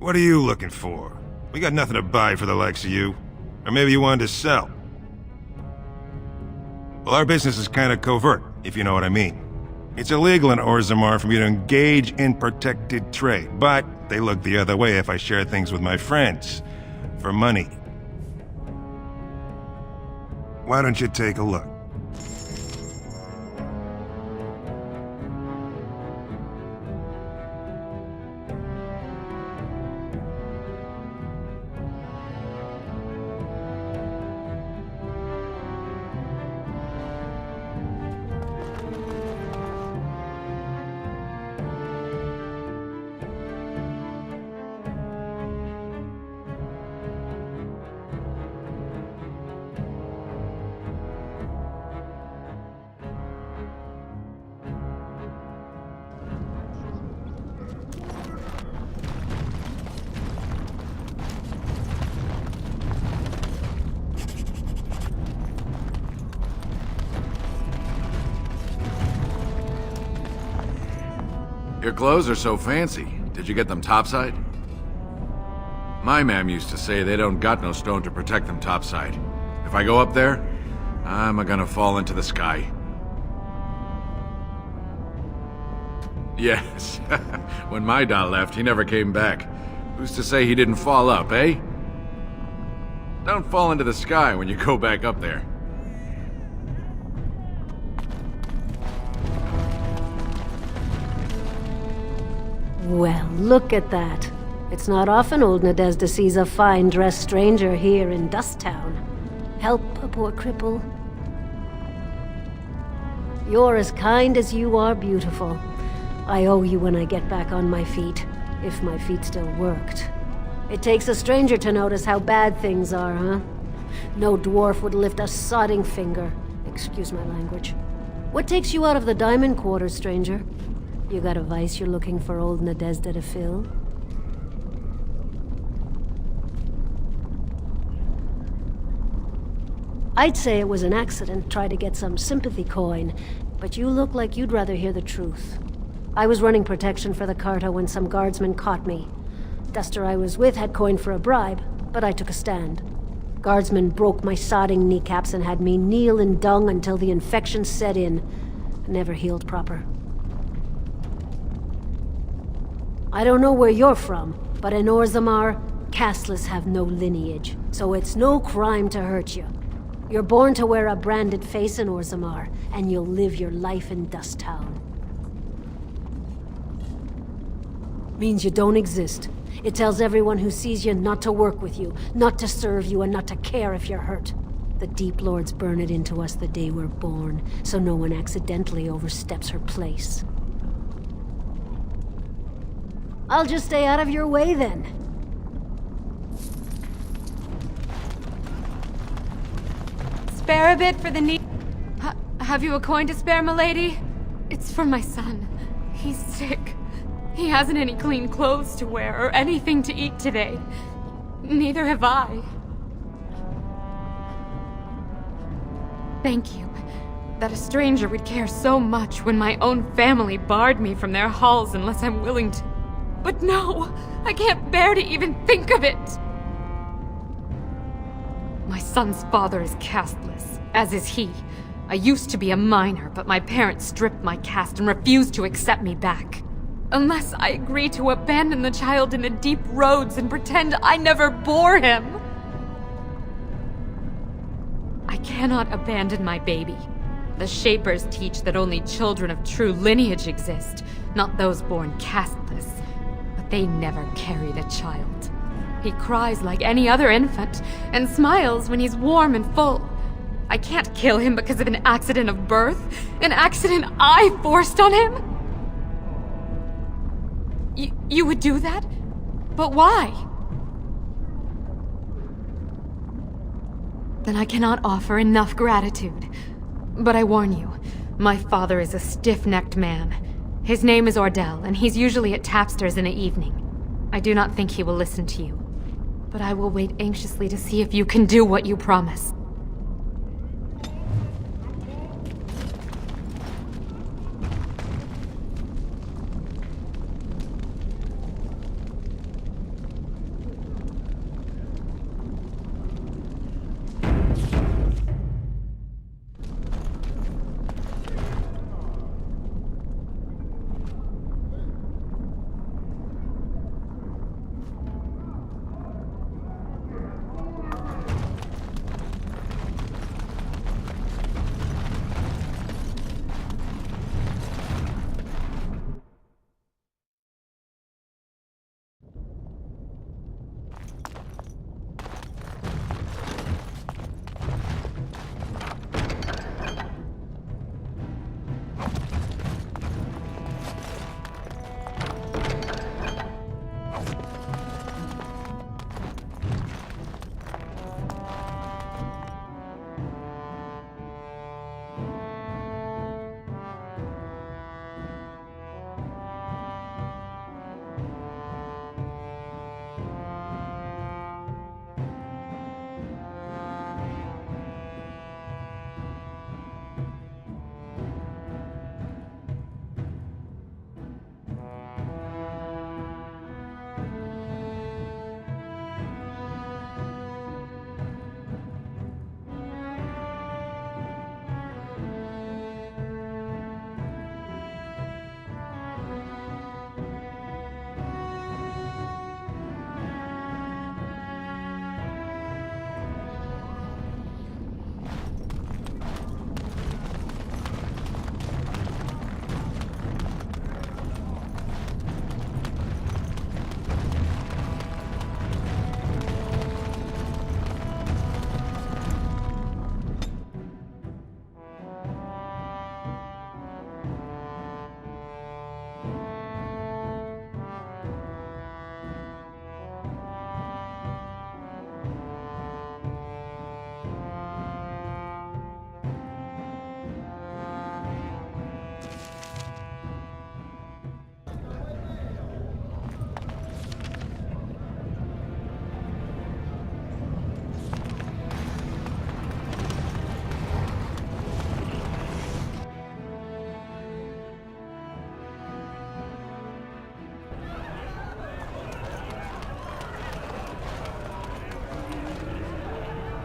What are you looking for? We got nothing to buy for the likes of you. Or maybe you wanted to sell. Well, our business is kind of covert, if you know what I mean. It's illegal in Orzammar for me to engage in protected trade, but they look the other way if I share things with my friends. For money. Why don't you take a look? Your clothes are so fancy. Did you get them topside? My mam used to say they don't got no stone to protect them topside. If I go up there, I'm gonna fall into the sky. Yes. When my dad left, he never came back. Who's to say he didn't fall up, eh? Don't fall into the sky when you go back up there. Well, look at that. It's not often old Nadezhda sees a fine-dressed stranger here in Dusttown. Help a poor cripple. You're as kind as you are beautiful. I owe you when I get back on my feet, if my feet still worked. It takes a stranger to notice how bad things are, huh? No dwarf would lift a sodding finger. Excuse my language. What takes you out of the Diamond Quarters, stranger? You got a vice you're looking for old Nadezhda to fill? I'd say it was an accident, try to get some sympathy coin, but you look like you'd rather hear the truth. I was running protection for the Carta when some guardsmen caught me. Duster I was with had coin for a bribe, but I took a stand. Guardsmen broke my sodding kneecaps and had me kneel in dung until the infection set in. Never healed proper. I don't know where you're from, but in Orzammar, casteless have no lineage, so it's no crime to hurt you. You're born to wear a branded face in Orzammar, and you'll live your life in Dusttown. Means you don't exist. It tells everyone who sees you not to work with you, not to serve you, and not to care if you're hurt. The Deep Lords burn it into us the day we're born, so no one accidentally oversteps her place. I'll just stay out of your way, then. Spare a bit for the need. Have you a coin to spare, milady? It's for my son. He's sick. He hasn't any clean clothes to wear or anything to eat today. Neither have I. Thank you. That a stranger would care so much when my own family barred me from their halls unless I'm willing to. But no! I can't bear to even think of it! My son's father is casteless, as is he. I used to be a minor, but my parents stripped my caste and refused to accept me back. Unless I agree to abandon the child in the deep roads and pretend I never bore him. I cannot abandon my baby. The Shapers teach that only children of true lineage exist, not those born casteless. But they never carried a child. He cries like any other infant, and smiles when he's warm and full. I can't kill him because of an accident of birth, an accident I forced on him. You would do that? But why? Then I cannot offer enough gratitude. But I warn you, my father is a stiff-necked man. His name is Ordell, and he's usually at Tapster's in the evening. I do not think he will listen to you. But I will wait anxiously to see if you can do what you promise.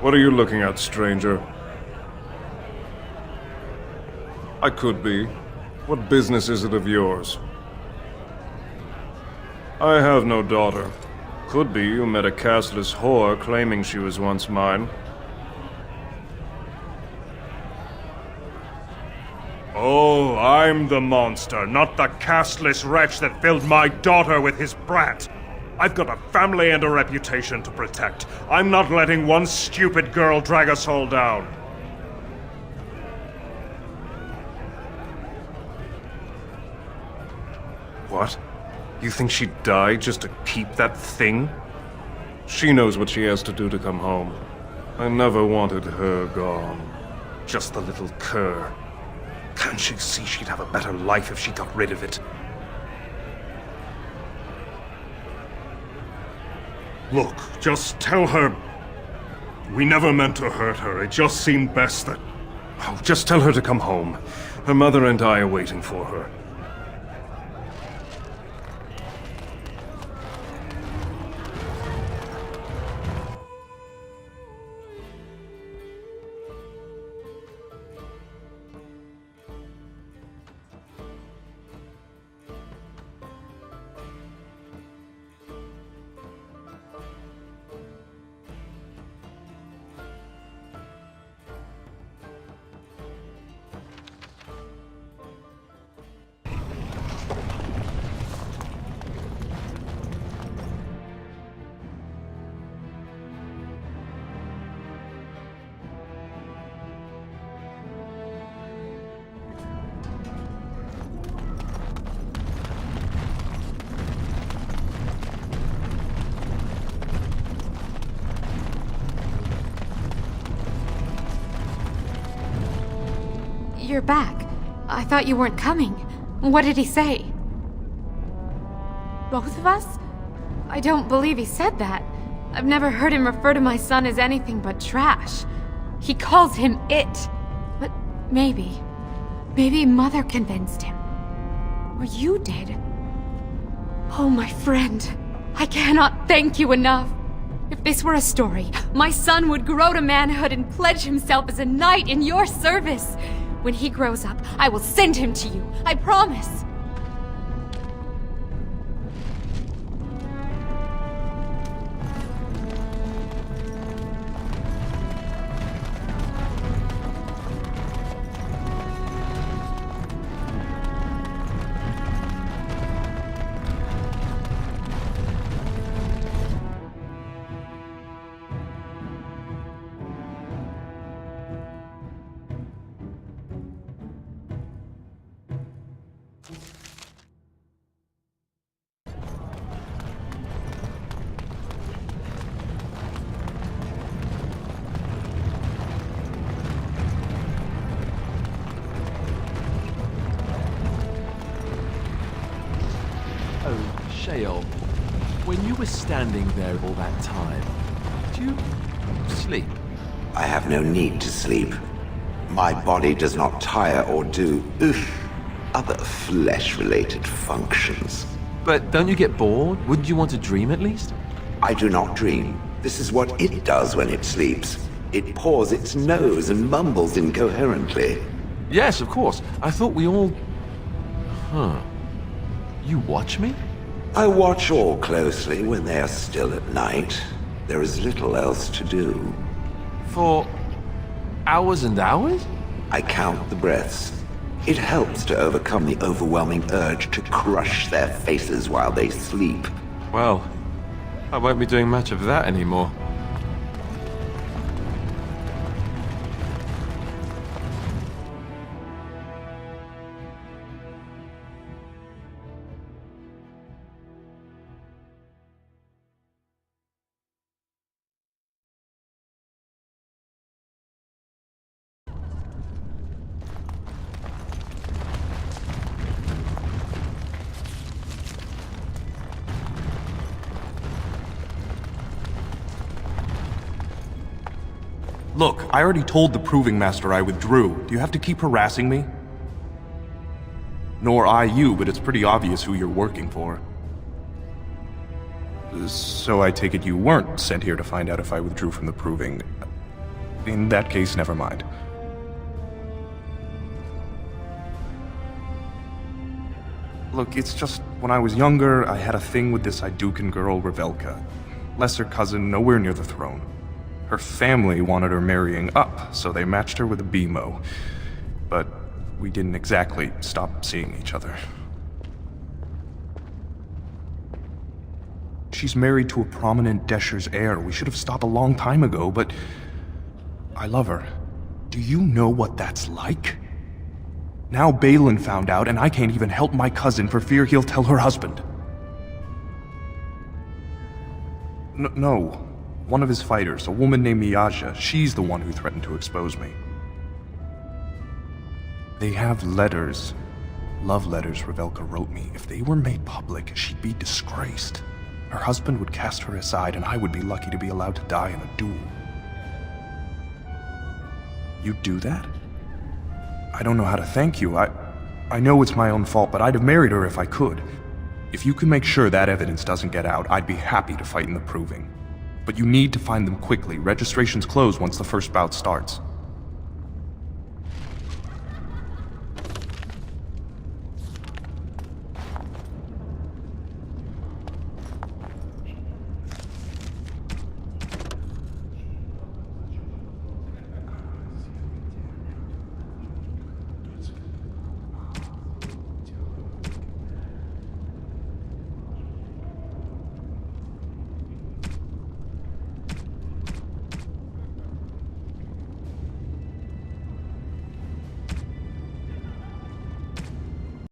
What are you looking at, stranger? I could be. What business is it of yours? I have no daughter. Could be you met a castless whore claiming she was once mine. Oh, I'm the monster, not the castless wretch that filled my daughter with his brat. I've got a family and a reputation to protect. I'm not letting one stupid girl drag us all down. What? You think she'd die just to keep that thing? She knows what she has to do to come home. I never wanted her gone. Just the little cur. Can't she see she'd have a better life if she got rid of it? Look, just tell her... We never meant to hurt her. It just seemed best that... Oh, just tell her to come home. Her mother and I are waiting for her. You're back. I thought you weren't coming. What did he say? Both of us? I don't believe he said that. I've never heard him refer to my son as anything but trash. He calls him it. But maybe Mother convinced him. Or you did. Oh, my friend. I cannot thank you enough. If this were a story, my son would grow to manhood and pledge himself as a knight in your service. When he grows up, I will send him to you. I promise. Sheol, when you were standing there all that time, did you sleep? I have no need to sleep. My body does not tire or do other flesh-related functions. But don't you get bored? Wouldn't you want to dream at least? I do not dream. This is what it does when it sleeps. It paws its nose and mumbles incoherently. Yes, of course. I thought we all... Huh. You watch me? I watch all closely when they are still at night. There is little else to do. For hours and hours? I count the breaths. It helps to overcome the overwhelming urge to crush their faces while they sleep. Well, I won't be doing much of that anymore. Look, I already told the Proving Master I withdrew. Do you have to keep harassing me? Nor I you, but it's pretty obvious who you're working for. So I take it you weren't sent here to find out if I withdrew from the Proving. In that case, never mind. Look, it's just, when I was younger, I had a thing with this Idukan girl, Revelka. Lesser cousin, nowhere near the throne. Her family wanted her marrying up, so they matched her with a BMO. But we didn't exactly stop seeing each other. She's married to a prominent Desher's heir. We should have stopped a long time ago, but I love her. Do you know what that's like? Now Balin found out, and I can't even help my cousin for fear he'll tell her husband. No. One of his fighters, a woman named Miyaja, she's the one who threatened to expose me. They have letters. Love letters Revelka wrote me. If they were made public, she'd be disgraced. Her husband would cast her aside, and I would be lucky to be allowed to die in a duel. You'd do that? I don't know how to thank you. I know it's my own fault, but I'd have married her if I could. If you can make sure that evidence doesn't get out, I'd be happy to fight in the proving. But you need to find them quickly. Registrations close once the first bout starts.